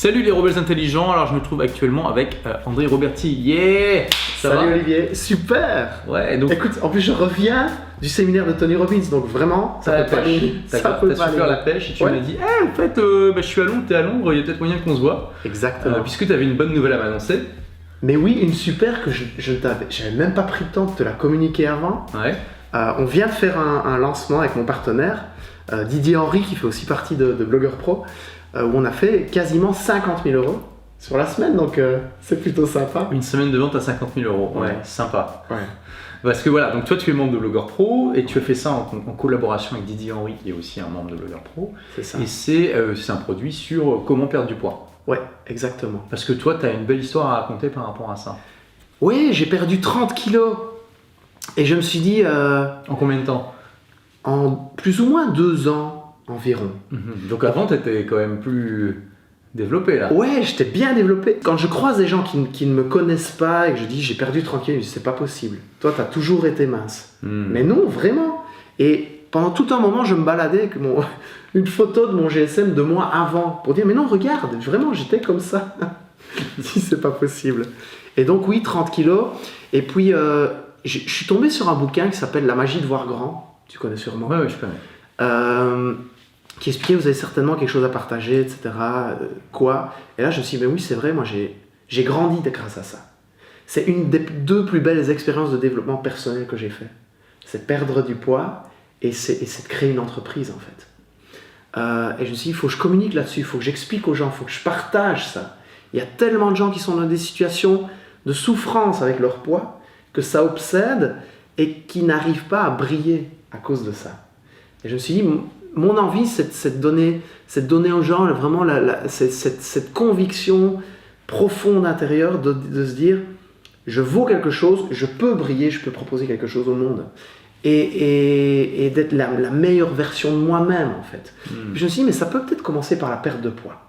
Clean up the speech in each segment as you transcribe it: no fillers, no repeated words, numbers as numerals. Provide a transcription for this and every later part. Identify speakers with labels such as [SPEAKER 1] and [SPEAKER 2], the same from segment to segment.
[SPEAKER 1] Salut les rebelles intelligents, alors je me trouve actuellement avec André Roberti. Yeah!
[SPEAKER 2] Salut Olivier, super!
[SPEAKER 1] Ouais, donc...
[SPEAKER 2] Écoute, en plus je reviens du séminaire de Tony Robbins, donc vraiment, ça peut pas aller.
[SPEAKER 1] T'as super la pêche et tu m'as dit, en fait, je suis à Londres, t'es à Londres, il y a peut-être moyen qu'on se voit.
[SPEAKER 2] Exactement.
[SPEAKER 1] Puisque t'avais une bonne nouvelle à m'annoncer.
[SPEAKER 2] Mais oui, une super que j'avais même pas pris le temps de te la communiquer avant.
[SPEAKER 1] Ouais.
[SPEAKER 2] On vient de faire un lancement avec mon partenaire, Didier Henry, qui fait aussi partie de Blogueur Pro, où on a fait quasiment 50 000 € sur la semaine, donc c'est plutôt sympa.
[SPEAKER 1] Une semaine de vente à 50 000 €, ouais, sympa.
[SPEAKER 2] Ouais.
[SPEAKER 1] Parce que voilà, donc toi tu es membre de Blogueur Pro et tu as fait ça en collaboration avec Didier Henry, qui est aussi un membre de Blogueur Pro.
[SPEAKER 2] C'est ça.
[SPEAKER 1] Et c'est un produit sur comment perdre du poids.
[SPEAKER 2] Ouais, exactement.
[SPEAKER 1] Parce que toi, tu as une belle histoire à raconter par rapport à ça.
[SPEAKER 2] Oui, j'ai perdu 30 kilos. Et je me suis dit...
[SPEAKER 1] En combien de temps?
[SPEAKER 2] En plus ou moins 2 ans environ.
[SPEAKER 1] Donc avant, tu étais quand même plus développé là.
[SPEAKER 2] Ouais, j'étais bien développé. Quand je croise des gens qui ne me connaissent pas et que je dis j'ai perdu 30 kilos, je dis c'est pas possible. Toi, tu as toujours été mince. Mais non, vraiment. Et pendant tout un moment, je me baladais avec une photo de mon GSM de moi avant pour dire mais non, regarde, vraiment, j'étais comme ça. Si c'est pas possible. Et donc oui, 30 kilos. Et puis, je suis tombé sur un bouquin qui s'appelle La magie de voir grand. Tu connais sûrement.
[SPEAKER 1] Ouais, je connais.
[SPEAKER 2] Qui expliquait vous avez certainement quelque chose à partager, etc. Quoi. Et là, je me suis dit, mais oui, c'est vrai, moi j'ai grandi grâce à ça. C'est une des 2 plus belles expériences de développement personnel que j'ai fait. C'est perdre du poids et c'est de créer une entreprise en fait. Et je me suis dit, il faut que je communique là-dessus, il faut que j'explique aux gens, il faut que je partage ça. Il y a tellement de gens qui sont dans des situations de souffrance avec leur poids que ça obsède et qui n'arrivent pas à briller à cause de ça. Et je me suis dit, mon envie, c'est de donner aux gens vraiment cette conviction profonde intérieure de se dire, je vaux quelque chose, je peux briller, je peux proposer quelque chose au monde. Et d'être la meilleure version de moi-même, en fait. Je me suis dit, mais ça peut peut-être commencer par la perte de poids.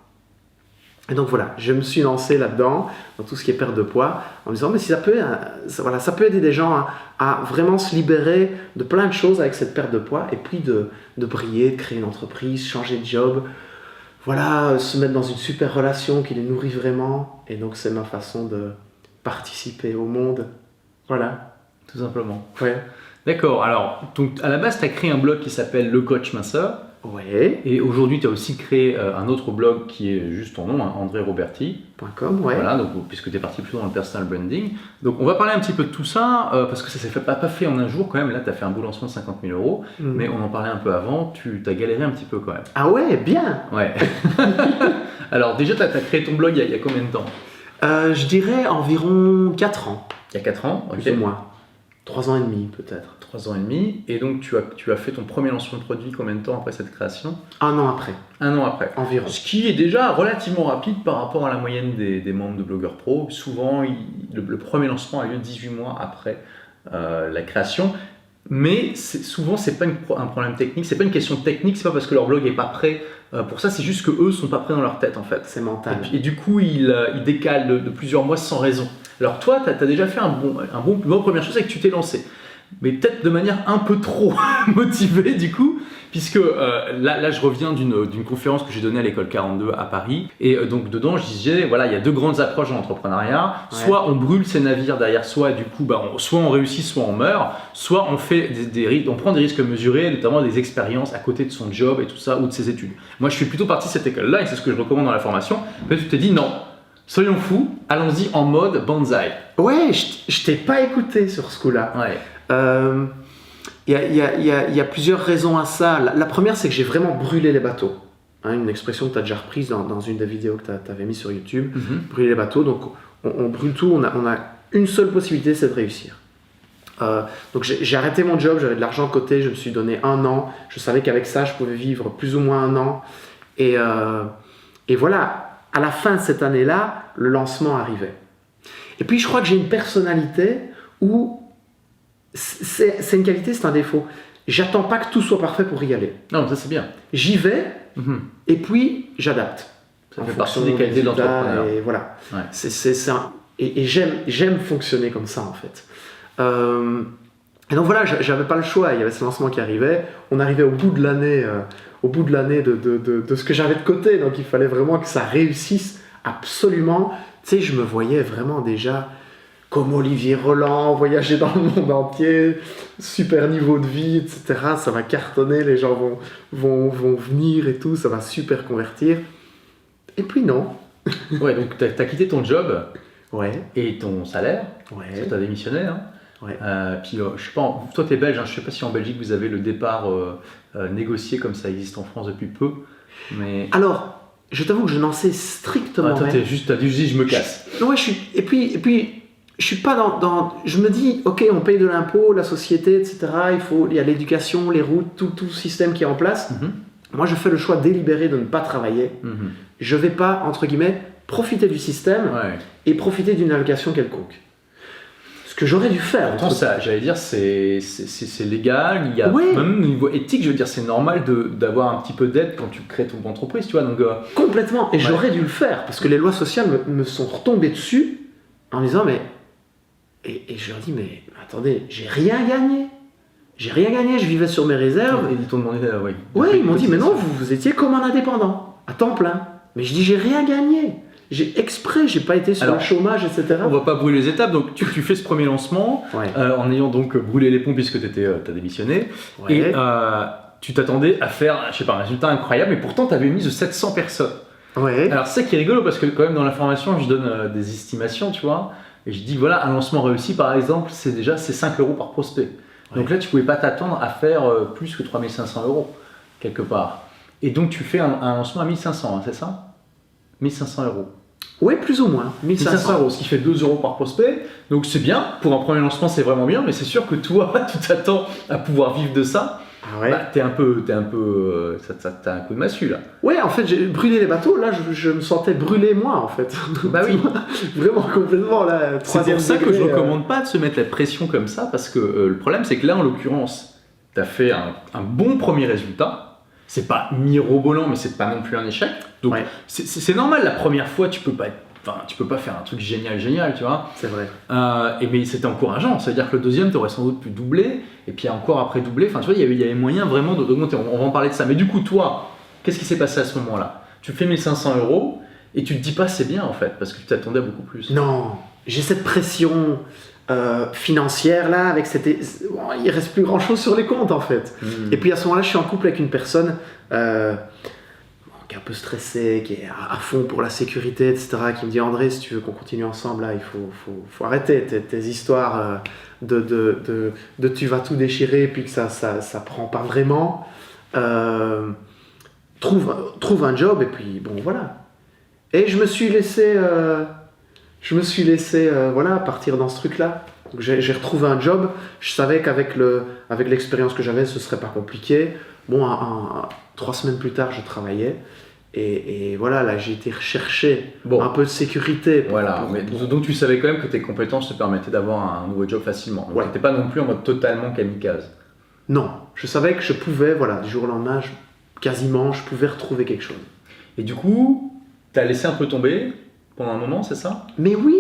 [SPEAKER 2] Et donc voilà, je me suis lancé là-dedans, dans tout ce qui est perte de poids, en me disant, mais si ça peut aider des gens à vraiment se libérer de plein de choses avec cette perte de poids, et puis de briller, de créer une entreprise, changer de job, voilà, se mettre dans une super relation qui les nourrit vraiment. Et donc c'est ma façon de participer au monde. Voilà.
[SPEAKER 1] Tout simplement.
[SPEAKER 2] Ouais.
[SPEAKER 1] D'accord, alors, donc, à la base, tu as créé un blog qui s'appelle Le Coach Minceur.
[SPEAKER 2] Ouais.
[SPEAKER 1] Et aujourd'hui, tu as aussi créé un autre blog qui est juste ton nom, hein, andreroberti.com.
[SPEAKER 2] Ouais.
[SPEAKER 1] Voilà, donc, puisque tu es parti plutôt dans le personal branding. Donc, on va parler un petit peu de tout ça, parce que ça ne s'est pas fait en un jour quand même. Là, tu as fait un beau lancement de 50 000 €, mais on en parlait un peu avant, tu as galéré un petit peu quand même.
[SPEAKER 2] Ah ouais, bien.
[SPEAKER 1] Ouais. Alors, déjà, tu as créé ton blog il y a combien de temps?
[SPEAKER 2] Je dirais environ 4 ans.
[SPEAKER 1] Il y a 4 ans,
[SPEAKER 2] plus ou moins. 3 ans et demi peut-être.
[SPEAKER 1] 3 ans et demi. Et donc tu as fait ton premier lancement de produit combien de temps après cette création?
[SPEAKER 2] 1 an après.
[SPEAKER 1] 1 an après.
[SPEAKER 2] Environ.
[SPEAKER 1] Ce qui est déjà relativement rapide par rapport à la moyenne des membres de Blogueur Pro. Souvent, le premier lancement a lieu 18 mois après la création. Mais souvent, c'est pas un problème technique, c'est pas une question technique, c'est pas parce que leur blog est pas prêt pour ça, c'est juste que eux sont pas prêts dans leur tête en fait.
[SPEAKER 2] C'est mental.
[SPEAKER 1] Et du coup, ils décalent de plusieurs mois sans raison. Alors toi, tu as déjà fait une bonne première chose, c'est que tu t'es lancé. Mais peut-être de manière un peu trop motivée du coup, puisque là je reviens d'une conférence que j'ai donnée à l'école 42 à Paris, et donc dedans je disais, voilà, il y a 2 grandes approches dans l'entrepreneuriat, soit on brûle ses navires derrière soi, et du coup soit on réussit, soit on meurt, soit on fait on prend des risques mesurés, notamment des expériences à côté de son job et tout ça, ou de ses études. Moi je suis plutôt parti de cette école-là, et c'est ce que je recommande dans la formation. Mais tu t'es dit non, soyons fous, allons-y en mode banzai.
[SPEAKER 2] Ouais, je t'ai pas écouté sur ce coup-là.
[SPEAKER 1] Ouais.
[SPEAKER 2] Il y a plusieurs raisons à ça. La première, c'est que j'ai vraiment brûlé les bateaux. Une expression que tu as déjà reprise dans une des vidéos que tu avais mis sur YouTube. Brûler les bateaux. Donc, on brûle tout. On a une seule possibilité, c'est de réussir. Donc, j'ai arrêté mon job. J'avais de l'argent de côté. Je me suis donné 1 an. Je savais qu'avec ça, je pouvais vivre plus ou moins 1 an. Et voilà, à la fin de cette année-là, le lancement arrivait. Et puis, je crois que j'ai une personnalité où c'est une qualité, c'est un défaut. J'attends pas que tout soit parfait pour y aller.
[SPEAKER 1] Non, ça c'est bien.
[SPEAKER 2] J'y vais et puis j'adapte.
[SPEAKER 1] Ça fait partie des qualités de l'entrepreneur.
[SPEAKER 2] Et voilà.
[SPEAKER 1] Ouais.
[SPEAKER 2] Et j'aime fonctionner comme ça en fait. Et donc voilà, j'avais pas le choix. Il y avait ce lancement qui arrivait. On arrivait au bout de l'année, de ce que j'avais de côté. Donc il fallait vraiment que ça réussisse absolument. Tu sais, je me voyais vraiment déjà comme Olivier Roland, voyager dans le monde entier, super niveau de vie, etc. Ça va cartonner, les gens vont venir et tout, ça va super convertir. Et puis non.
[SPEAKER 1] Ouais, donc tu as quitté ton job
[SPEAKER 2] Ouais,
[SPEAKER 1] et ton salaire, parce que
[SPEAKER 2] ouais,
[SPEAKER 1] tu as démissionné. Hein.
[SPEAKER 2] ouais.
[SPEAKER 1] Puis, je sais pas, toi tu es belge, hein, je sais pas si en Belgique vous avez le départ négocié comme ça existe en France depuis peu. Mais
[SPEAKER 2] Alors, je t'avoue que je n'en sais strictement
[SPEAKER 1] toi
[SPEAKER 2] rien.
[SPEAKER 1] t'as dit je me casse.
[SPEAKER 2] Ouais, et puis, je suis pas je me dis, ok, on paye de l'impôt, la société, etc. Il y a l'éducation, les routes, tout le système qui est en place.
[SPEAKER 1] Mhm.
[SPEAKER 2] Moi, je fais le choix délibéré de ne pas travailler.
[SPEAKER 1] Mhm.
[SPEAKER 2] Je vais pas, entre guillemets, profiter du système
[SPEAKER 1] Ouais.
[SPEAKER 2] et profiter d'une allocation quelconque. Ce que j'aurais dû faire.
[SPEAKER 1] Pourtant, ça, j'allais dire, c'est légal, il y a
[SPEAKER 2] Ouais.
[SPEAKER 1] même au niveau éthique, je veux dire, c'est normal d'avoir un petit peu d'aide quand tu crées ton entreprise, tu vois. Donc,
[SPEAKER 2] Complètement. Et
[SPEAKER 1] Ouais.
[SPEAKER 2] j'aurais dû le faire parce que les lois sociales me sont retombées dessus en me disant, mais. Et je leur dis, mais attendez, j'ai rien gagné. J'ai rien gagné, je vivais sur mes réserves.
[SPEAKER 1] ils t'ont demandé, oui.
[SPEAKER 2] Ouais, ils m'ont dit, mais non, vous étiez comme un indépendant, à temps plein. Mais je dis, j'ai rien gagné. J'ai pas été sur
[SPEAKER 1] Alors,
[SPEAKER 2] le chômage, etc.
[SPEAKER 1] On va pas brûler les étapes, donc tu fais ce premier lancement
[SPEAKER 2] Ouais.
[SPEAKER 1] en ayant donc brûlé les ponts puisque t'as démissionné.
[SPEAKER 2] Ouais.
[SPEAKER 1] Et tu t'attendais à faire, je sais pas, un résultat incroyable, et pourtant tu avais mis de 700 personnes.
[SPEAKER 2] Ouais.
[SPEAKER 1] Alors c'est ça qui est rigolo parce que quand même dans la formation je donne des estimations, tu vois, et je dis voilà, un lancement réussi par exemple, c'est 5 € par prospect. Donc là tu pouvais pas t'attendre à faire plus que 3500 € quelque part. Et donc tu fais un lancement à 1500, hein, c'est ça 1500 €.
[SPEAKER 2] Ouais, plus ou moins.
[SPEAKER 1] 1500 €, ce qui fait 2 € par prospect. Donc c'est bien, pour un premier lancement c'est vraiment bien, mais c'est sûr que toi tu t'attends à pouvoir vivre de ça.
[SPEAKER 2] Ah ouais.
[SPEAKER 1] Bah, t'as un coup de massue là.
[SPEAKER 2] Ouais, en fait, j'ai brûlé les bateaux. Là, je me sentais brûler moi, en fait.
[SPEAKER 1] Bah oui.
[SPEAKER 2] Vraiment complètement là.
[SPEAKER 1] C'est
[SPEAKER 2] troisième
[SPEAKER 1] pour ça que
[SPEAKER 2] degré,
[SPEAKER 1] je recommande pas de se mettre la pression comme ça, parce que le problème c'est que là en l'occurrence, tu as fait un bon premier résultat. C'est pas mirobolant, mais c'est pas non plus un échec. Donc
[SPEAKER 2] Ouais.
[SPEAKER 1] c'est normal, la première fois tu peux pas faire un truc génial, tu vois.
[SPEAKER 2] C'est vrai.
[SPEAKER 1] Mais c'était encourageant, c'est-à-dire que le deuxième tu aurais sans doute pu doubler, et puis encore après doubler, enfin tu vois, il y avait moyen vraiment d'augmenter. On va en parler de ça. Mais du coup, toi, qu'est-ce qui s'est passé à ce moment-là? Tu fais 1500 € et tu te dis pas c'est bien en fait, parce que tu t'attendais à beaucoup plus.
[SPEAKER 2] Non, j'ai cette pression financière là, avec il reste plus grand chose sur les comptes en fait. Et puis à ce moment-là, je suis en couple avec une personne qui est un peu stressée, qui est à fond pour la sécurité, etc., qui me dit André, si tu veux qu'on continue ensemble, là, il faut arrêter tes histoires de tu vas tout déchirer, puis que ça prend pas vraiment. Trouve un job, et puis bon, voilà. Et je me suis laissé voilà, partir dans ce truc-là. Donc, j'ai retrouvé un job. Je savais qu'avec l'expérience que j'avais, ce serait pas compliqué. Bon, 3 semaines plus tard, je travaillais. Et voilà, là, j'ai été rechercher un peu de sécurité.
[SPEAKER 1] Donc tu savais quand même que tes compétences te permettaient d'avoir un nouveau job facilement. Donc t'étais pas non plus en mode totalement kamikaze.
[SPEAKER 2] Non, je savais que je pouvais, voilà, du jour au lendemain, je pouvais retrouver quelque chose.
[SPEAKER 1] Et du coup, t'as laissé un peu tomber pendant un moment, c'est ça?
[SPEAKER 2] Mais oui,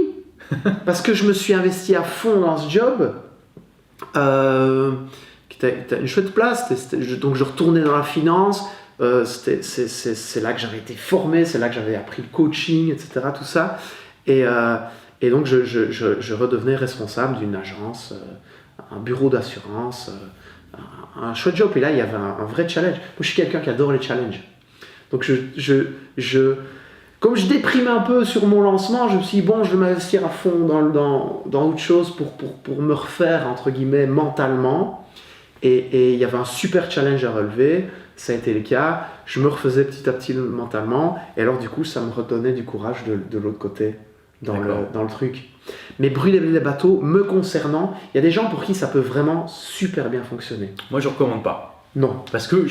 [SPEAKER 2] parce que je me suis investi à fond dans ce job. Qui était une chouette place. Donc je retournais dans la finance. C'est là que j'avais été formé, c'est là que j'avais appris le coaching, etc. Tout ça. Et donc je redevenais responsable d'une agence, un bureau d'assurance, un chouette job. Et là, il y avait un vrai challenge. Moi, je suis quelqu'un qui adore les challenges. Donc comme je déprimais un peu sur mon lancement, je me suis dit, bon, je vais m'investir à fond dans autre chose pour me refaire, entre guillemets, mentalement. Et il y avait un super challenge à relever. Ça a été le cas. Je me refaisais petit à petit mentalement. Et alors, du coup, ça me redonnait du courage de l'autre côté, dans le truc. Mais brûler les bateaux, me concernant, il y a des gens pour qui ça peut vraiment super bien fonctionner.
[SPEAKER 1] Moi, je recommande pas.
[SPEAKER 2] Non.
[SPEAKER 1] Parce que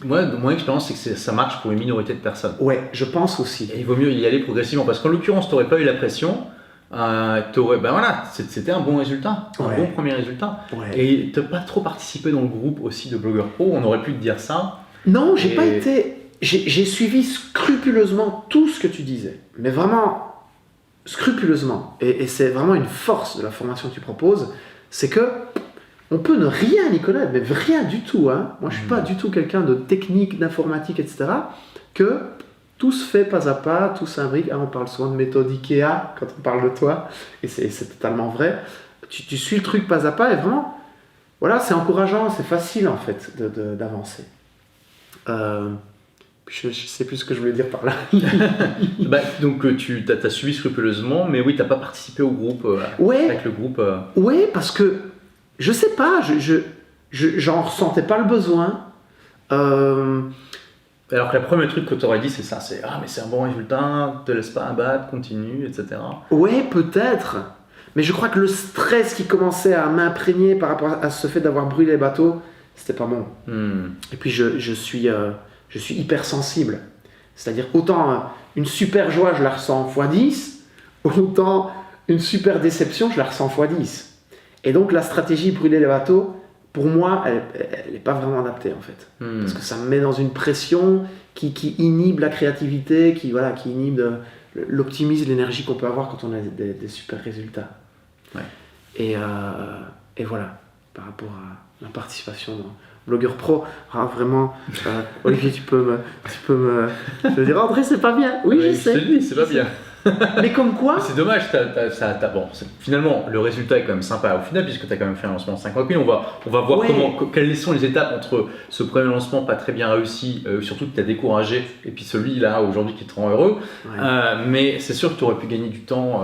[SPEAKER 1] moi, mon expérience, c'est que ça marche pour une minorité de personnes.
[SPEAKER 2] Ouais, je pense aussi.
[SPEAKER 1] Et il vaut mieux y aller progressivement. Parce qu'en l'occurrence, tu n'aurais pas eu la pression. C'était un bon résultat, un bon premier résultat.
[SPEAKER 2] Ouais.
[SPEAKER 1] Et tu n'as pas trop participé dans le groupe aussi de blogueurs pro. On aurait pu te dire ça.
[SPEAKER 2] Non, j'ai pas été. J'ai suivi scrupuleusement tout ce que tu disais, mais vraiment scrupuleusement. Et c'est vraiment une force de la formation que tu proposes, c'est que on peut ne rien y connaître, mais rien du tout. Hein. Moi, je suis pas du tout quelqu'un de technique, d'informatique, etc. Que tout se fait pas à pas, tout s'imbrique. On parle souvent de méthode Ikea quand on parle de toi, et c'est totalement vrai. Tu suis le truc pas à pas, et vraiment, voilà, c'est encourageant, c'est facile en fait d'avancer. Je sais plus ce que je voulais dire par là.
[SPEAKER 1] Donc tu as suivi scrupuleusement, mais oui, tu n'as pas participé au groupe,
[SPEAKER 2] Ouais.
[SPEAKER 1] avec le groupe.
[SPEAKER 2] Oui, parce que je sais pas, j'en ressentais pas le besoin.
[SPEAKER 1] Alors que le premier truc que tu aurais dit, c'est ça, c'est mais c'est un bon résultat, te laisse pas abattre, continue, etc.
[SPEAKER 2] Ouais, peut-être. Mais je crois que le stress qui commençait à m'imprégner par rapport à ce fait d'avoir brûlé les bateaux, c'était pas bon. Et puis je suis hypersensible. C'est-à-dire autant une super joie, je la ressens x10, autant une super déception, je la ressens x10. Et donc la stratégie brûler les bateaux, pour moi, elle n'est pas vraiment adaptée en fait. Parce que ça me met dans une pression qui inhibe la créativité, qui inhibe l'optimisme, l'énergie qu'on peut avoir quand on a des super résultats.
[SPEAKER 1] Ouais.
[SPEAKER 2] Et voilà, par rapport à ma participation dans Blogueur Pro, vraiment, Olivier, tu peux me dire, André, c'est pas bien. Oui, je sais.
[SPEAKER 1] Je te le dis, c'est pas bien.
[SPEAKER 2] Mais comme quoi
[SPEAKER 1] C'est dommage, finalement, le résultat est quand même sympa au final, puisque tu as quand même fait un lancement de 50 000. On va voir quelles sont les étapes entre ce premier lancement pas très bien réussi, surtout que tu as découragé, et puis celui-là aujourd'hui qui te rend heureux. Ouais. Mais c'est sûr que tu aurais pu gagner du temps.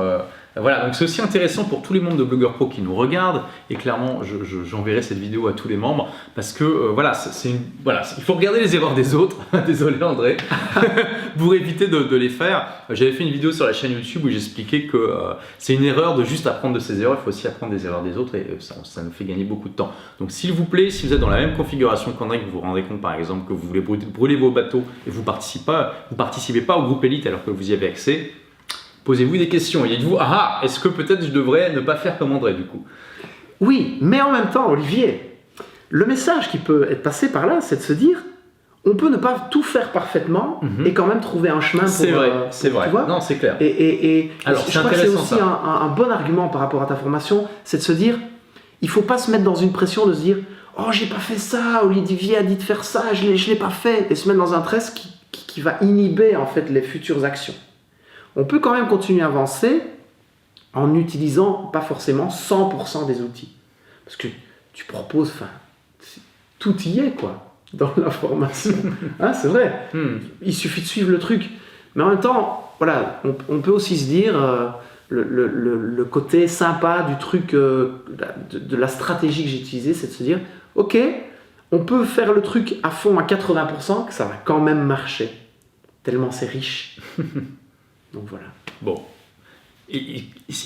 [SPEAKER 1] Voilà, donc c'est aussi intéressant pour tous les membres de Blogueur Pro qui nous regardent, et clairement j'enverrai cette vidéo à tous les membres, parce que il faut regarder les erreurs des autres, désolé André, pour éviter de les faire. J'avais fait une vidéo sur la chaîne YouTube où j'expliquais que c'est une erreur de juste apprendre de ses erreurs, il faut aussi apprendre des erreurs des autres, et ça nous fait gagner beaucoup de temps. Donc s'il vous plaît, si vous êtes dans la même configuration qu'André, que vous vous rendez compte par exemple que vous voulez brûler vos bateaux, et vous participez pas au groupe élite alors que vous y avez accès, posez-vous des questions et dites-vous, est-ce que peut-être je devrais ne pas faire comme André du coup?
[SPEAKER 2] Oui, mais en même temps, Olivier, le message qui peut être passé par là, c'est de se dire, on peut ne pas tout faire parfaitement et quand même trouver un chemin pour...
[SPEAKER 1] C'est vrai.
[SPEAKER 2] Tu vois,
[SPEAKER 1] non, c'est clair.
[SPEAKER 2] Et
[SPEAKER 1] alors,
[SPEAKER 2] je crois que c'est aussi un bon argument par rapport à ta formation, c'est de se dire, il ne faut pas se mettre dans une pression de se dire, oh, j'ai pas fait ça, Olivier a dit de faire ça, je l'ai pas fait, et se mettre dans un stress qui va inhiber en fait les futures actions. On peut quand même continuer à avancer en n'utilisant pas forcément 100% des outils. Parce que tu proposes, tout y est quoi, dans la formation. C'est vrai, il suffit de suivre le truc. Mais en même temps, voilà, on peut aussi se dire, le côté sympa du truc, de la stratégie que j'ai utilisée, c'est de se dire, ok, on peut faire le truc à fond à 80%, que ça va quand même marcher. Tellement c'est riche. Donc voilà.
[SPEAKER 1] Bon.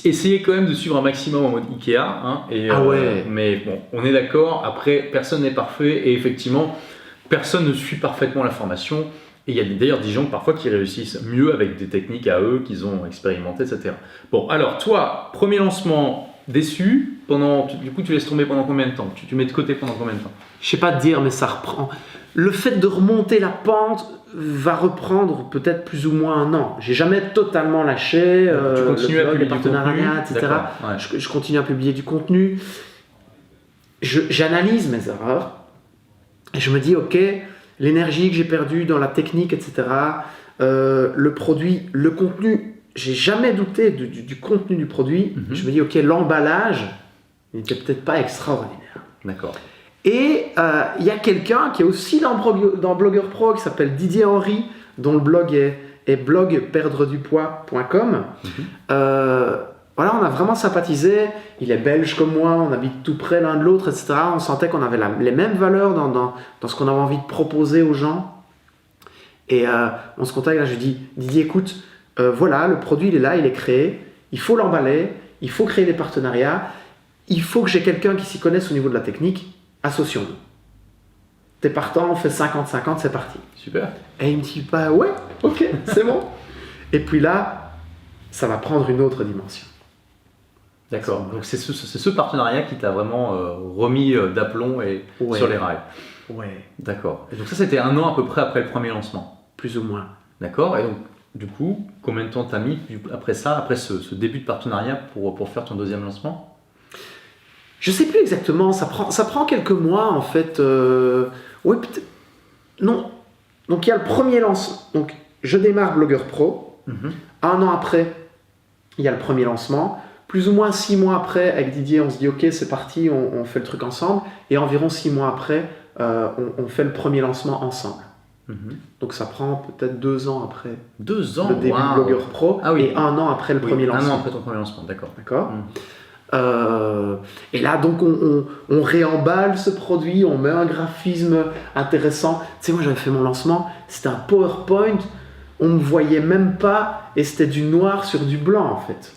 [SPEAKER 1] Essayez quand même de suivre un maximum en mode Ikea. Mais bon, on est d'accord. Après, personne n'est parfait. Et effectivement, personne ne suit parfaitement la formation. Et il y a d'ailleurs des gens parfois qui réussissent mieux avec des techniques à eux qu'ils ont expérimentées, etc. Bon, alors toi, premier lancement déçu. Du coup, tu laisses tomber pendant combien de temps? Tu mets de côté pendant combien de temps?
[SPEAKER 2] Je sais pas te dire, mais ça reprend. Le fait de remonter la pente va reprendre peut-être plus ou moins un an. J'ai jamais totalement lâché.
[SPEAKER 1] Tu continues à publier
[SPEAKER 2] les partenariats, etc.
[SPEAKER 1] Ouais.
[SPEAKER 2] Je continue à publier du contenu. J'analyse mes erreurs et je me dis, ok, l'énergie que j'ai perdue dans la technique, etc. Le produit, le contenu, j'ai jamais douté du contenu du produit. Je me dis, ok, l'emballage n'était peut-être pas extraordinaire.
[SPEAKER 1] D'accord.
[SPEAKER 2] Et il y a quelqu'un qui est aussi dans Blogueur Pro qui s'appelle Didier Henry, dont le blog est blogperdredupoids.com. Voilà, on a vraiment sympathisé. Il est belge comme moi, on habite tout près l'un de l'autre, etc. On sentait qu'on avait les mêmes valeurs dans ce qu'on avait envie de proposer aux gens. Et on se contacte, là, je lui dis, Didier, écoute, voilà, le produit il est là, il est créé, il faut l'emballer, il faut créer des partenariats, il faut que j'ai quelqu'un qui s'y connaisse au niveau de la technique. Associons-nous. T'es partant, on fait 50-50, c'est parti.
[SPEAKER 1] Super.
[SPEAKER 2] Et il me dit, ouais, ok, c'est bon. Et puis là, ça va prendre une autre dimension.
[SPEAKER 1] D'accord. Donc c'est ce partenariat qui t'a vraiment remis d'aplomb sur les rails.
[SPEAKER 2] Ouais.
[SPEAKER 1] D'accord. Et donc ça, c'était un an à peu près après le premier lancement.
[SPEAKER 2] Plus ou moins.
[SPEAKER 1] D'accord. Et donc, du coup, combien de temps t'as mis après ça, après ce début de partenariat pour faire ton deuxième lancement?
[SPEAKER 2] Je sais plus exactement, ça prend quelques mois en fait. Oui, peut-être. Non. Donc il y a le premier lancement. Donc je démarre Blogueur Pro.
[SPEAKER 1] Mhm.
[SPEAKER 2] Un an après, il y a le premier lancement. Plus ou moins 6 mois après, avec Didier, on se dit ok, c'est parti, on fait le truc ensemble. Et environ 6 mois après, on fait le premier lancement ensemble.
[SPEAKER 1] Mhm.
[SPEAKER 2] Donc ça prend peut-être 2 ans après
[SPEAKER 1] 2 ans,
[SPEAKER 2] le début de
[SPEAKER 1] waouh.
[SPEAKER 2] Blogueur Pro
[SPEAKER 1] Ah oui.
[SPEAKER 2] et 1 an après le
[SPEAKER 1] Oui,
[SPEAKER 2] premier
[SPEAKER 1] un an
[SPEAKER 2] lancement.
[SPEAKER 1] après ton premier lancement, d'accord.
[SPEAKER 2] D'accord.
[SPEAKER 1] Mhm.
[SPEAKER 2] Et là, donc, on réemballe ce produit, on met un graphisme intéressant. Tu sais, moi, j'avais fait mon lancement, c'était un PowerPoint, on ne voyait même pas, et c'était du noir sur du blanc, en fait.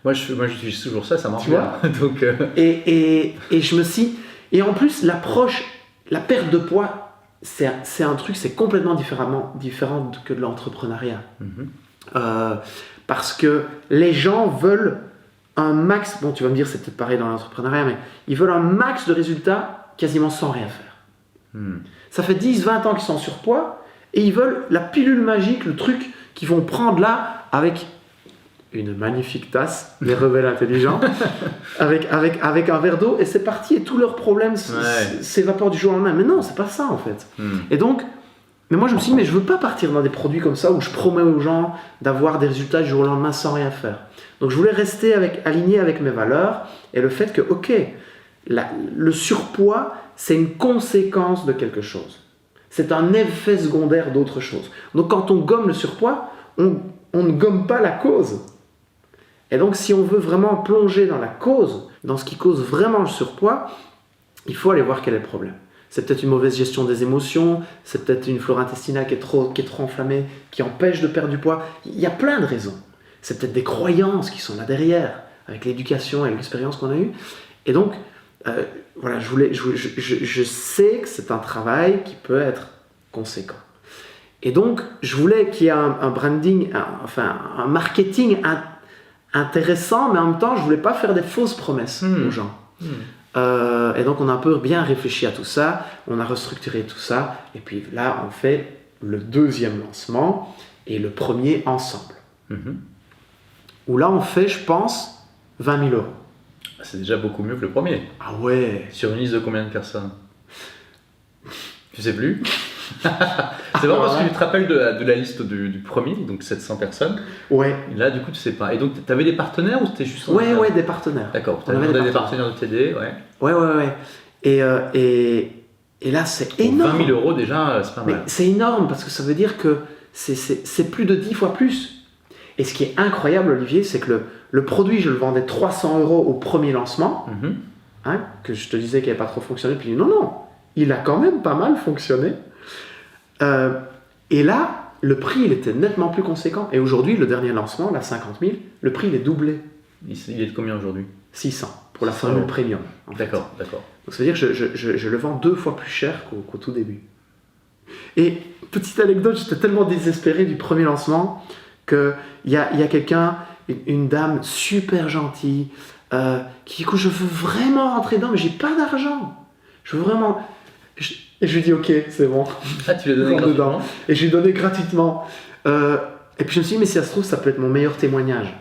[SPEAKER 1] Moi, j'utilise toujours ça marche
[SPEAKER 2] Tu
[SPEAKER 1] bien. Donc,
[SPEAKER 2] Et je me suis... Et en plus, l'approche, la perte de poids, c'est un truc, c'est complètement différent que de l'entrepreneuriat.
[SPEAKER 1] mhm.
[SPEAKER 2] Parce que les gens veulent un max, bon tu vas me dire c'est peut-être pareil dans l'entrepreneuriat, mais ils veulent un max de résultats quasiment sans rien faire.
[SPEAKER 1] Hmm.
[SPEAKER 2] Ça fait 10-20 ans qu'ils sont en surpoids et ils veulent la pilule magique, le truc qu'ils vont prendre là avec une magnifique tasse, les rebelles intelligents, avec un verre d'eau et c'est parti et tous leurs problèmes s'évaporent du jour au lendemain. Mais non, c'est pas ça en fait.
[SPEAKER 1] Hmm.
[SPEAKER 2] Et donc, mais moi je me suis dit, mais je veux pas partir dans des produits comme ça où je promets aux gens d'avoir des résultats du jour au lendemain sans rien faire. Donc je voulais rester aligné avec mes valeurs et le fait que, ok, le surpoids, c'est une conséquence de quelque chose. C'est un effet secondaire d'autre chose. Donc quand on gomme le surpoids, on ne gomme pas la cause. Et donc si on veut vraiment plonger dans la cause, dans ce qui cause vraiment le surpoids, il faut aller voir quel est le problème. C'est peut-être une mauvaise gestion des émotions, c'est peut-être une flore intestinale qui est trop enflammée, qui empêche de perdre du poids. Il y a plein de raisons. C'est peut-être des croyances qui sont là derrière, avec l'éducation et l'expérience qu'on a eue. Et donc, voilà, je sais que c'est un travail qui peut être conséquent. Et donc, je voulais qu'il y ait un branding, un marketing intéressant, mais en même temps, je ne voulais pas faire des fausses promesses aux gens. Et donc on a un peu bien réfléchi à tout ça, on a restructuré tout ça, et puis là on fait le deuxième lancement et le premier ensemble.
[SPEAKER 1] Mhm.
[SPEAKER 2] Où là on fait, je pense, 20 000 €.
[SPEAKER 1] C'est déjà beaucoup mieux que le premier.
[SPEAKER 2] Ah ouais.
[SPEAKER 1] Sur une liste de combien de personnes? Tu sais plus. C'est vrai parce que tu te rappelles de la liste du premier, donc 700 personnes.
[SPEAKER 2] Ouais.
[SPEAKER 1] Et là, du coup, tu sais pas. Et donc, tu avais des partenaires ou c'était juste...
[SPEAKER 2] Ouais, des partenaires.
[SPEAKER 1] D'accord, tu
[SPEAKER 2] On avait
[SPEAKER 1] avais des partenaires de TD, ouais.
[SPEAKER 2] Ouais. Et là, c'est
[SPEAKER 1] Pour
[SPEAKER 2] énorme.
[SPEAKER 1] 20 000 € déjà, c'est pas
[SPEAKER 2] Mais
[SPEAKER 1] mal.
[SPEAKER 2] c'est énorme parce que ça veut dire que c'est plus de 10 fois plus. Et ce qui est incroyable, Olivier, c'est que le produit, je le vendais 300 € au premier lancement,
[SPEAKER 1] Mhm.
[SPEAKER 2] hein, que je te disais qu'il n'avait pas trop fonctionné. Puis non, il a quand même pas mal fonctionné. Et là, le prix, il était nettement plus conséquent. Et aujourd'hui, le dernier lancement, la 50 000, le prix, il est doublé.
[SPEAKER 1] Il est de combien aujourd'hui?
[SPEAKER 2] 600 pour la
[SPEAKER 1] 600
[SPEAKER 2] formule
[SPEAKER 1] €.
[SPEAKER 2] premium. en fait.
[SPEAKER 1] D'accord.
[SPEAKER 2] Donc ça veut dire que je le vends 2 fois plus cher qu'au tout début. Et petite anecdote, j'étais tellement désespéré du premier lancement qu'il y a quelqu'un, une dame super gentille, qui dit écoute, je veux vraiment rentrer dedans, mais j'ai pas d'argent. Je veux vraiment... Et je lui dis ok, c'est bon.
[SPEAKER 1] Ah, tu l'as donné
[SPEAKER 2] Rentre dedans.
[SPEAKER 1] gratuitement?
[SPEAKER 2] Et je lui ai donné gratuitement. Et puis je me suis dit mais si ça se trouve, ça peut être mon meilleur témoignage.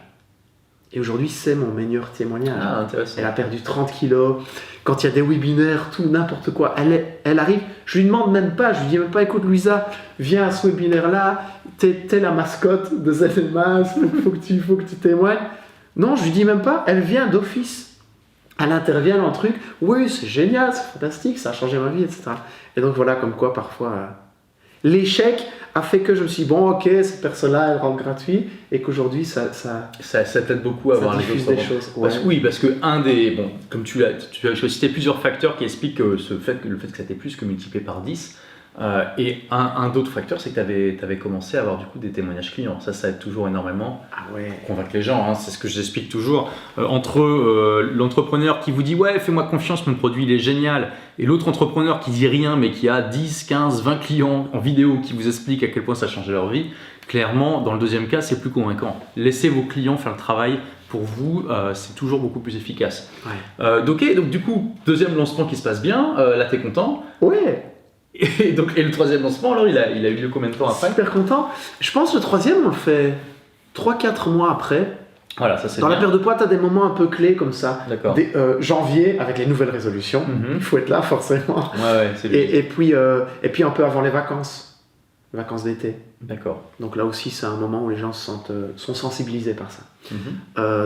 [SPEAKER 2] Et aujourd'hui, c'est mon meilleur témoignage.
[SPEAKER 1] Ah, intéressant.
[SPEAKER 2] Elle a perdu 30 kilos. Quand il y a des webinaires, tout, n'importe quoi, elle arrive. Je lui demande même pas, je lui dis même pas, écoute Louisa, viens à ce webinaire-là, t'es la mascotte de ZMAS, faut que tu témoignes. Non, je lui dis même pas, elle vient d'office. Elle intervient dans le truc, oui, c'est génial, c'est fantastique, ça a changé ma vie, etc. Et donc voilà, comme quoi parfois, l'échec a fait que je me suis dit, bon, ok, cette personne-là, elle rentre gratuit, et qu'aujourd'hui, ça
[SPEAKER 1] t'aide beaucoup à voir les
[SPEAKER 2] diffuse
[SPEAKER 1] autres.
[SPEAKER 2] des choses.
[SPEAKER 1] Parce que comme tu as cité plusieurs facteurs qui expliquent que le fait que ça t'ait plus que multiplié par 10. Et un d'autre facteur, c'est que tu avais commencé à avoir du coup des témoignages clients. Ça aide toujours énormément pour convaincre les gens. Hein. C'est ce que j'explique toujours. Entre l'entrepreneur qui vous dit « Ouais, fais-moi confiance, mon produit il est génial » et l'autre entrepreneur qui dit rien mais qui a 10, 15, 20 clients en vidéo qui vous expliquent à quel point ça a changé leur vie, clairement, dans le deuxième cas, c'est plus convaincant. Laissez vos clients faire le travail pour vous, c'est toujours beaucoup plus efficace.
[SPEAKER 2] Ouais.
[SPEAKER 1] Donc du coup, deuxième lancement qui se passe bien, là tu es content.
[SPEAKER 2] Ouais.
[SPEAKER 1] Et le troisième lancement, alors il a eu lieu combien de temps après?
[SPEAKER 2] Super content. Je pense que le troisième, on le fait 3-4 mois après.
[SPEAKER 1] Voilà, ça c'est
[SPEAKER 2] Dans
[SPEAKER 1] bien.
[SPEAKER 2] la perte de poids, tu as des moments un peu clés comme ça.
[SPEAKER 1] D'accord.
[SPEAKER 2] Janvier, avec les nouvelles résolutions.
[SPEAKER 1] Mhm.
[SPEAKER 2] Il faut être là, forcément.
[SPEAKER 1] Ouais, c'est lui.
[SPEAKER 2] Et puis un peu avant les vacances. vacances d'été.
[SPEAKER 1] D'accord.
[SPEAKER 2] Donc là aussi, c'est un moment où les gens sont sensibilisés par ça.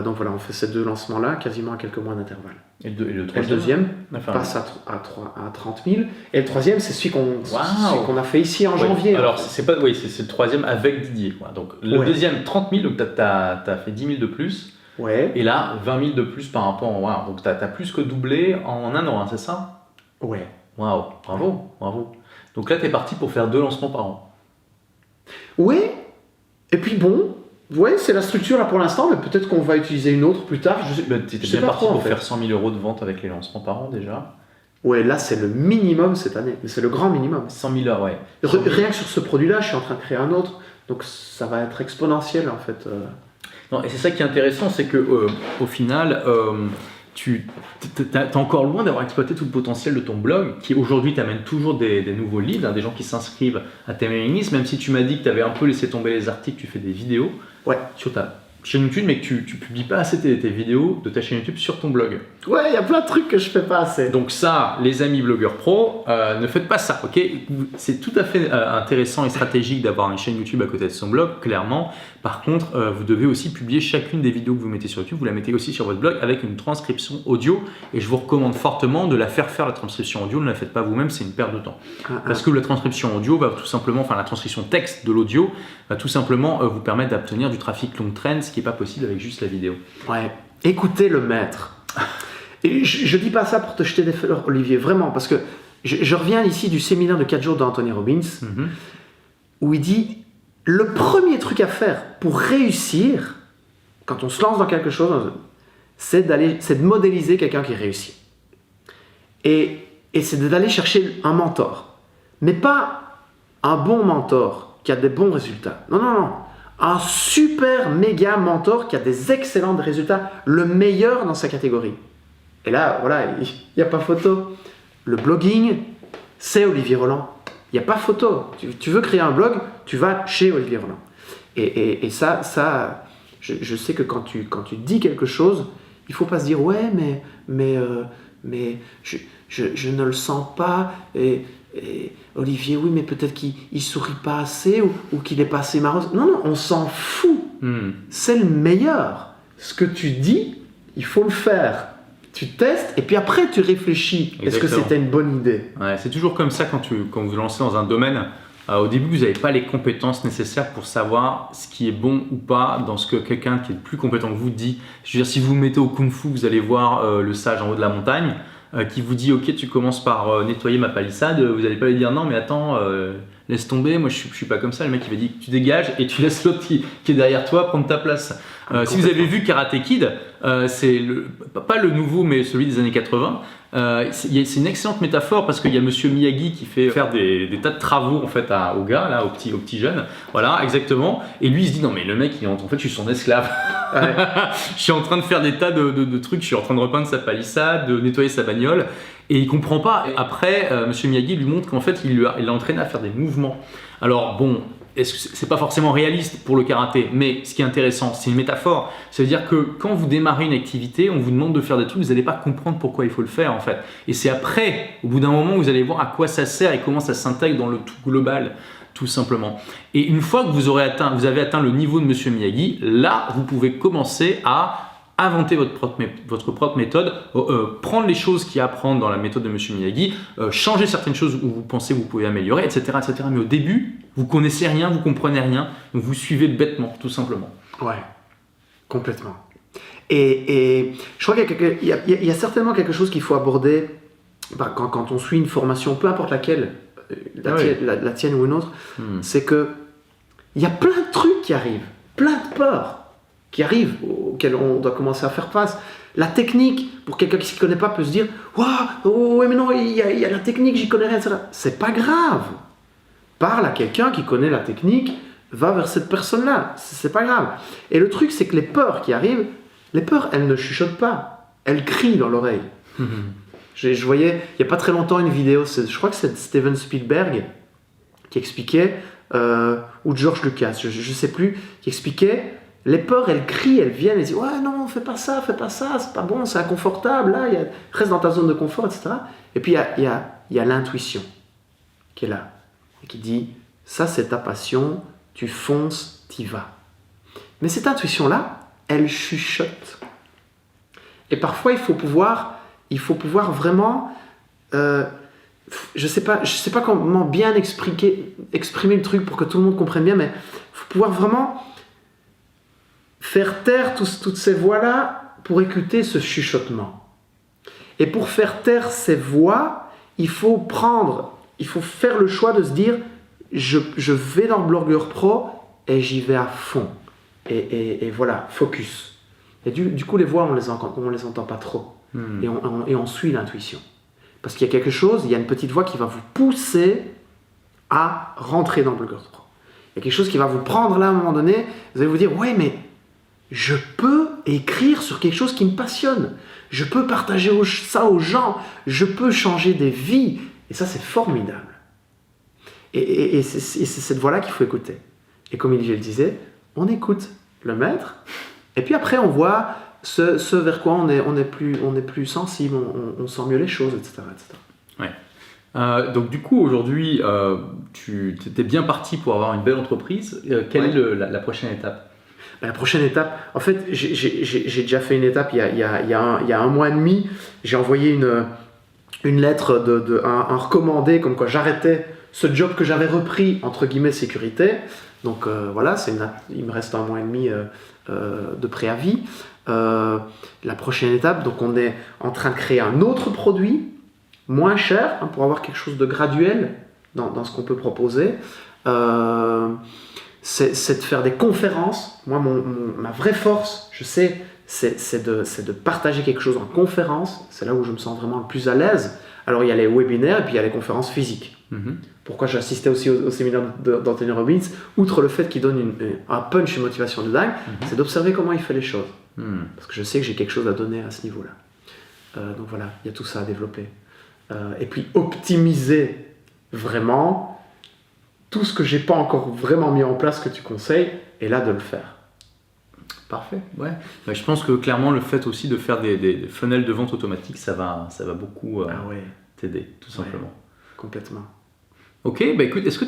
[SPEAKER 2] Donc voilà, on fait ces 2 lancements-là, quasiment à quelques mois d'intervalle.
[SPEAKER 1] Et le
[SPEAKER 2] Et le deuxième
[SPEAKER 1] Enfin,
[SPEAKER 2] passe à 30 000. Et le troisième, c'est celui qu'on a fait ici en
[SPEAKER 1] ouais.
[SPEAKER 2] janvier.
[SPEAKER 1] Alors, c'est le 3e avec Didier. Quoi. Donc, le deuxième, 30 000, donc tu as fait 10 000 de plus.
[SPEAKER 2] Ouais.
[SPEAKER 1] Et là, 20 000 de plus par rapport au... Wow. Donc, tu as plus que doublé en un an, hein, c'est ça?
[SPEAKER 2] Ouais.
[SPEAKER 1] Waouh, bravo. Donc là, tu es parti pour faire 2 lancements par an.
[SPEAKER 2] Ouais. Et puis bon, ouais, c'est la structure là pour l'instant, mais peut-être qu'on va utiliser une autre plus tard.
[SPEAKER 1] Tu étais bien parti pour faire 100 000 euros de vente avec les lancements par an déjà.
[SPEAKER 2] Ouais, là c'est le minimum cette année, mais c'est le grand minimum.
[SPEAKER 1] 100 000 euros, ouais.
[SPEAKER 2] Rien que sur ce produit-là, je suis en train de créer un autre, donc ça va être exponentiel en fait.
[SPEAKER 1] Non, et c'est ça qui est intéressant, c'est que au final, tu es encore loin d'avoir exploité tout le potentiel de ton blog, qui aujourd'hui t'amène toujours des nouveaux leads, hein, des gens qui s'inscrivent à tes mailing lists, même si tu m'as dit que tu avais un peu laissé tomber les articles, tu fais des vidéos sur ta chaîne YouTube, mais que tu publies pas assez tes vidéos de ta chaîne YouTube sur ton blog.
[SPEAKER 2] Ouais, il y a plein de trucs que je fais pas assez.
[SPEAKER 1] Donc ça, les amis blogueurs pro, ne faites pas ça, ok? C'est tout à fait intéressant et stratégique d'avoir une chaîne YouTube à côté de son blog, clairement. Par contre, vous devez aussi publier chacune des vidéos que vous mettez sur YouTube, vous la mettez aussi sur votre blog avec une transcription audio. Et je vous recommande fortement de la faire la transcription audio. Ne la faites pas vous-même, c'est une perte de temps. Parce que la transcription audio va tout simplement, enfin la transcription texte de l'audio va tout simplement vous permettre d'obtenir du trafic long trend, ce qui n'est pas possible avec juste la vidéo.
[SPEAKER 2] Ouais, écoutez le maître. Et je dis pas ça pour te jeter des fleurs, Olivier, vraiment, parce que je reviens ici du séminaire de 4 jours d'Anthony Robbins, où il dit le premier truc à faire pour réussir, quand on se lance dans quelque chose, c'est de modéliser quelqu'un qui réussit. Et c'est d'aller chercher un mentor. Mais pas un bon mentor qui a des bons résultats. Non. Un super méga mentor qui a des excellents résultats, le meilleur dans sa catégorie. Et là, voilà, il n'y a pas photo. Le blogging, c'est Olivier Roland. Il n'y a pas photo. Tu veux créer un blog, tu vas chez Olivier Roland. Et ça je sais que quand tu dis quelque chose, il ne faut pas se dire « Ouais, mais je ne le sens pas. » Et Olivier, oui, mais peut-être qu'il ne sourit pas assez ou qu'il n'est pas assez marrant. Non, on s'en fout. C'est le meilleur. Ce que tu dis, il faut le faire. Tu testes et puis après tu réfléchis. Est-ce que c'était une bonne idée?
[SPEAKER 1] Ouais, c'est toujours comme ça quand vous lancez dans un domaine. Au début, vous n'avez pas les compétences nécessaires pour savoir ce qui est bon ou pas dans ce que quelqu'un qui est plus compétent que vous dit. Je veux dire, si vous vous mettez au kung-fu, vous allez voir le sage en haut de la montagne qui vous dit « Ok, tu commences par nettoyer ma palissade », vous n'allez pas lui dire « Non, mais attends, laisse tomber, moi je suis pas comme ça ». Le mec il va dire « Tu dégages et tu laisses l'autre qui est derrière toi prendre ta place ». Si vous avez vu Karate Kid, c'est pas le nouveau mais celui des années 80, c'est une excellente métaphore parce qu'il y a monsieur Miyagi qui fait faire des tas de travaux en fait au gars, là, au petit jeune, voilà, exactement, et lui il se dit non mais le mec en fait je suis son esclave. Ouais. Je suis en train de faire des tas de trucs, je suis en train de repeindre sa palissade, de nettoyer sa bagnole, et il comprend pas. Et après, monsieur Miyagi lui montre qu'en fait il l'a entraîné à faire des mouvements. Alors bon, c'est pas forcément réaliste pour le karaté, mais ce qui est intéressant, c'est une métaphore. Ça veut dire que quand vous démarrez une activité, on vous demande de faire des trucs, vous n'allez pas comprendre pourquoi il faut le faire en fait. Et c'est après, au bout d'un moment, vous allez voir à quoi ça sert et comment ça s'intègre dans le tout global, tout simplement. Et une fois que vous avez atteint le niveau de monsieur Miyagi, là, vous pouvez commencer à inventer votre propre méthode, prendre les choses qu'il y a à apprendre dans la méthode de monsieur Miyagi, changer certaines choses où vous pensez que vous pouvez améliorer, etc., etc. Mais au début, vous connaissez rien, vous comprenez rien, donc vous suivez bêtement, tout simplement.
[SPEAKER 2] Ouais, complètement. Et je crois qu'il y a certainement quelque chose qu'il faut aborder quand on suit une formation, peu importe laquelle, la tienne ou une autre, c'est que il y a plein de trucs qui arrivent, plein de peurs qui arrivent, auxquels on doit commencer à faire face. La technique, pour quelqu'un qui ne s'y connaît pas, peut se dire « Waouh, ouais, mais non, il y a la technique, j'y connais rien, etc. » C'est pas grave. Parle à quelqu'un qui connaît la technique, va vers cette personne-là, c'est pas grave. Et le truc, c'est que les peurs qui arrivent, les peurs, elles ne chuchotent pas, elles crient dans l'oreille. Je voyais, il n'y a pas très longtemps, une vidéo, je crois que c'est Steven Spielberg qui expliquait, ou George Lucas, je ne sais plus, qui expliquait. Les peurs, elles crient, elles viennent, elles disent « Ouais, non, fais pas ça, c'est pas bon, c'est inconfortable, là, reste dans ta zone de confort, etc. » Et puis, il y a l'intuition qui est là, et qui dit « ça c'est ta passion, tu fonces, t'y vas. Mais cette intuition-là, elle chuchote. Et parfois, il faut pouvoir vraiment... je sais pas comment bien exprimer le truc pour que tout le monde comprenne bien, mais il faut pouvoir vraiment faire taire toutes ces voix-là pour écouter ce chuchotement. Et pour faire taire ces voix, il faut faire le choix de se dire je vais dans Blogueur Pro et j'y vais à fond. Et voilà, focus. Et du coup, les voix, on les entend pas trop. Et on suit l'intuition. Parce qu'il y a quelque chose, il y a une petite voix qui va vous pousser à rentrer dans Blogueur Pro. Il y a quelque chose qui va vous prendre là à un moment donné, vous allez vous dire, ouais, mais je peux écrire sur quelque chose qui me passionne. Je peux partager ça aux gens. Je peux changer des vies. Et ça, c'est formidable. Et c'est cette voix-là qu'il faut écouter. Et comme il le disait, on écoute le maître. Et puis après, on voit ce vers quoi on est plus sensible, on sent mieux les choses, etc.
[SPEAKER 1] Ouais. Donc du coup, aujourd'hui, tu étais bien parti pour avoir une belle entreprise. Quelle est la prochaine étape?
[SPEAKER 2] La prochaine étape, en fait, j'ai déjà fait une étape il y a un mois et demi. J'ai envoyé une lettre, un recommandé, comme quoi j'arrêtais ce job que j'avais repris, entre guillemets, sécurité. Donc voilà, il me reste un mois et demi de préavis. La prochaine étape, donc on est en train de créer un autre produit, moins cher, pour avoir quelque chose de graduel dans ce qu'on peut proposer. C'est de faire des conférences. Moi, ma vraie force, je sais, c'est de partager quelque chose en conférence. C'est là où je me sens vraiment le plus à l'aise. Alors, il y a les webinaires et puis il y a les conférences physiques. Pourquoi j'assistais aussi au séminaire d'Anthony Robbins, outre le fait qu'il donne un punch et motivation de dingue, c'est d'observer comment il fait les choses. Parce que je sais que j'ai quelque chose à donner à ce niveau-là. Donc voilà, il y a tout ça à développer. Et puis, optimiser vraiment tout ce que j'ai pas encore vraiment mis en place que tu conseilles, et là de le faire.
[SPEAKER 1] Parfait, ouais. Je pense que clairement le fait aussi de faire des funnels de vente automatique, ça va beaucoup t'aider, tout simplement.
[SPEAKER 2] Complètement.
[SPEAKER 1] Ok, écoute, est-ce que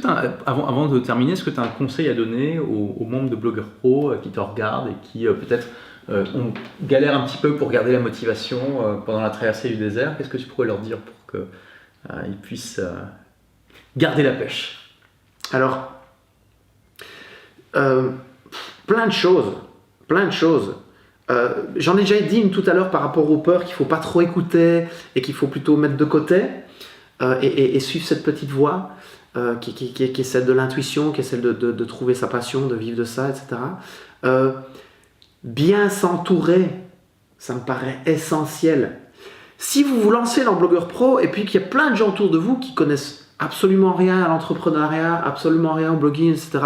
[SPEAKER 1] avant de terminer, est-ce que tu as un conseil à donner aux membres de Blogueur Pro qui te regardent et qui peut-être on galère un petit peu pour garder la motivation pendant la traversée du désert? Qu'est-ce que tu pourrais leur dire pour qu'ils puissent garder la pêche?
[SPEAKER 2] Alors, plein de choses. J'en ai déjà dit une tout à l'heure par rapport aux peurs qu'il ne faut pas trop écouter et qu'il faut plutôt mettre de côté et suivre cette petite voix qui est celle de l'intuition, qui est celle de trouver sa passion, de vivre de ça, etc. Bien s'entourer, ça me paraît essentiel. Si vous vous lancez dans Blogueur Pro et puis qu'il y a plein de gens autour de vous qui connaissent absolument rien à l'entrepreneuriat, absolument rien au blogging, etc.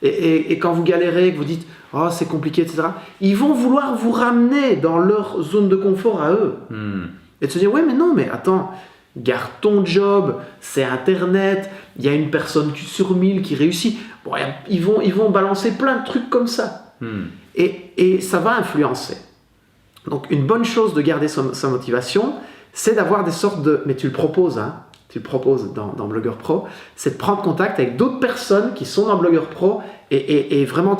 [SPEAKER 2] Et quand vous galérez, que vous dites « Oh, c'est compliqué, etc. » Ils vont vouloir vous ramener dans leur zone de confort à eux. Et de se dire « Ouais, mais non, mais attends, garde ton job, c'est Internet, il y a une personne sur 1000 qui réussit. » Bon, ils vont balancer plein de trucs comme ça. Et ça va influencer. Donc, une bonne chose de garder sa motivation, c'est d'avoir des sortes de... Mais tu le proposes, tu le proposes dans Blogueur Pro, c'est de prendre contact avec d'autres personnes qui sont dans Blogueur Pro et vraiment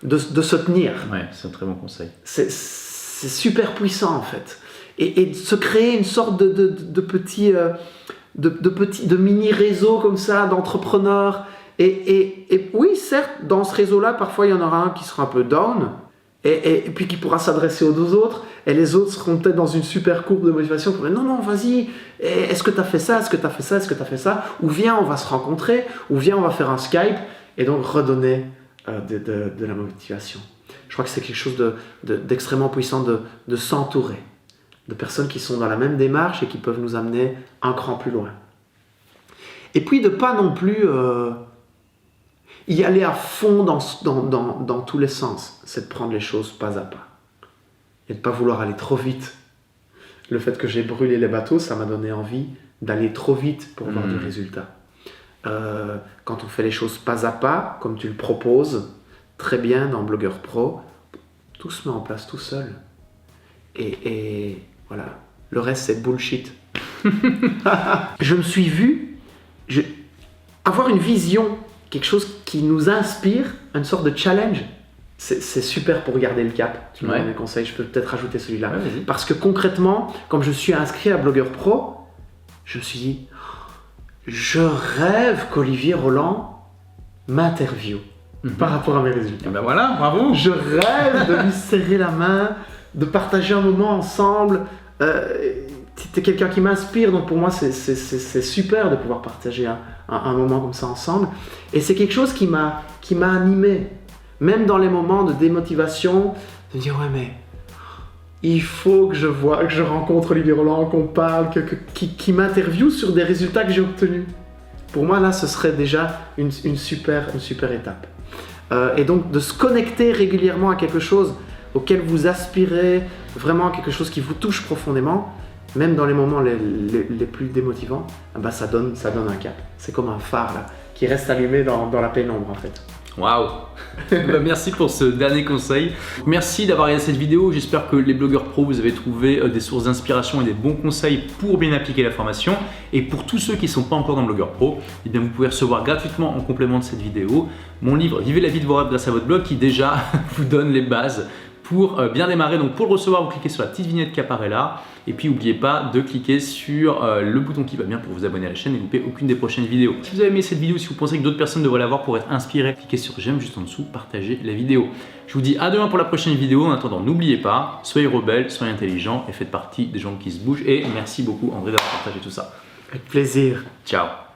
[SPEAKER 2] de se tenir.
[SPEAKER 1] Ouais, c'est un très bon conseil.
[SPEAKER 2] C'est super puissant en fait. Et de se créer une sorte de mini réseau comme ça, d'entrepreneurs. Et oui, certes, dans ce réseau-là, parfois il y en aura un qui sera un peu down, et puis qui pourra s'adresser aux deux autres, et les autres seront peut-être dans une super courbe de motivation pour dire non, vas-y, est-ce que tu as fait ça, est-ce que tu as fait ça, est-ce que tu as fait ça, ou viens, on va se rencontrer, ou viens, on va faire un Skype, et donc redonner de la motivation. Je crois que c'est quelque chose d'extrêmement puissant de s'entourer de personnes qui sont dans la même démarche et qui peuvent nous amener un cran plus loin. Et puis de pas non plus y aller à fond dans tous les sens, c'est de prendre les choses pas à pas et de ne pas vouloir aller trop vite. Le fait que j'ai brûlé les bateaux, ça m'a donné envie d'aller trop vite pour voir du résultat. Quand on fait les choses pas à pas, comme tu le proposes, très bien dans Blogueur Pro, tout se met en place tout seul. Et voilà, le reste c'est bullshit. Je me suis vu avoir une vision quelque chose qui nous inspire, une sorte de challenge. C'est super pour garder le cap. Tu me donnes des conseils, je peux peut-être rajouter celui-là.
[SPEAKER 1] Ouais, vas-y.
[SPEAKER 2] Parce que concrètement, comme je suis inscrit à Blogueur Pro, je me suis dit, je rêve qu'Olivier Roland m'interviewe par rapport à mes résultats.
[SPEAKER 1] Et ben voilà, bravo.
[SPEAKER 2] Je rêve de lui serrer la main, de partager un moment ensemble. T'es quelqu'un qui m'inspire, donc pour moi c'est super de pouvoir partager un moment comme ça ensemble. Et c'est quelque chose qui m'a animé, même dans les moments de démotivation, de me dire ouais mais il faut que je rencontre Olivier Roland, qu'on parle, qui m'interviewe sur des résultats que j'ai obtenus. Pour moi là ce serait déjà une super étape. Et donc de se connecter régulièrement à quelque chose auquel vous aspirez, vraiment quelque chose qui vous touche profondément, même dans les moments les plus démotivants, bah ça donne un cap. C'est comme un phare là, qui reste allumé dans la pénombre en fait.
[SPEAKER 1] Waouh. Merci pour ce dernier conseil. Merci d'avoir regardé cette vidéo. J'espère que les blogueurs pro, vous avez trouvé des sources d'inspiration et des bons conseils pour bien appliquer la formation. Et pour tous ceux qui ne sont pas encore dans Blogueur Pro, eh bien vous pouvez recevoir gratuitement en complément de cette vidéo mon livre Vivez la vie de vos rêves grâce à votre blog qui déjà vous donne les bases pour bien démarrer. Donc pour le recevoir, vous cliquez sur la petite vignette qui apparaît là. Et puis n'oubliez pas de cliquer sur le bouton qui va bien pour vous abonner à la chaîne et ne louper aucune des prochaines vidéos. Si vous avez aimé cette vidéo, si vous pensez que d'autres personnes devraient la voir pour être inspirées, cliquez sur j'aime juste en dessous, partagez la vidéo. Je vous dis à demain pour la prochaine vidéo. En attendant, n'oubliez pas, soyez rebelles, soyez intelligents et faites partie des gens qui se bougent. Et merci beaucoup André d'avoir partagé tout ça.
[SPEAKER 2] Avec plaisir.
[SPEAKER 1] Ciao.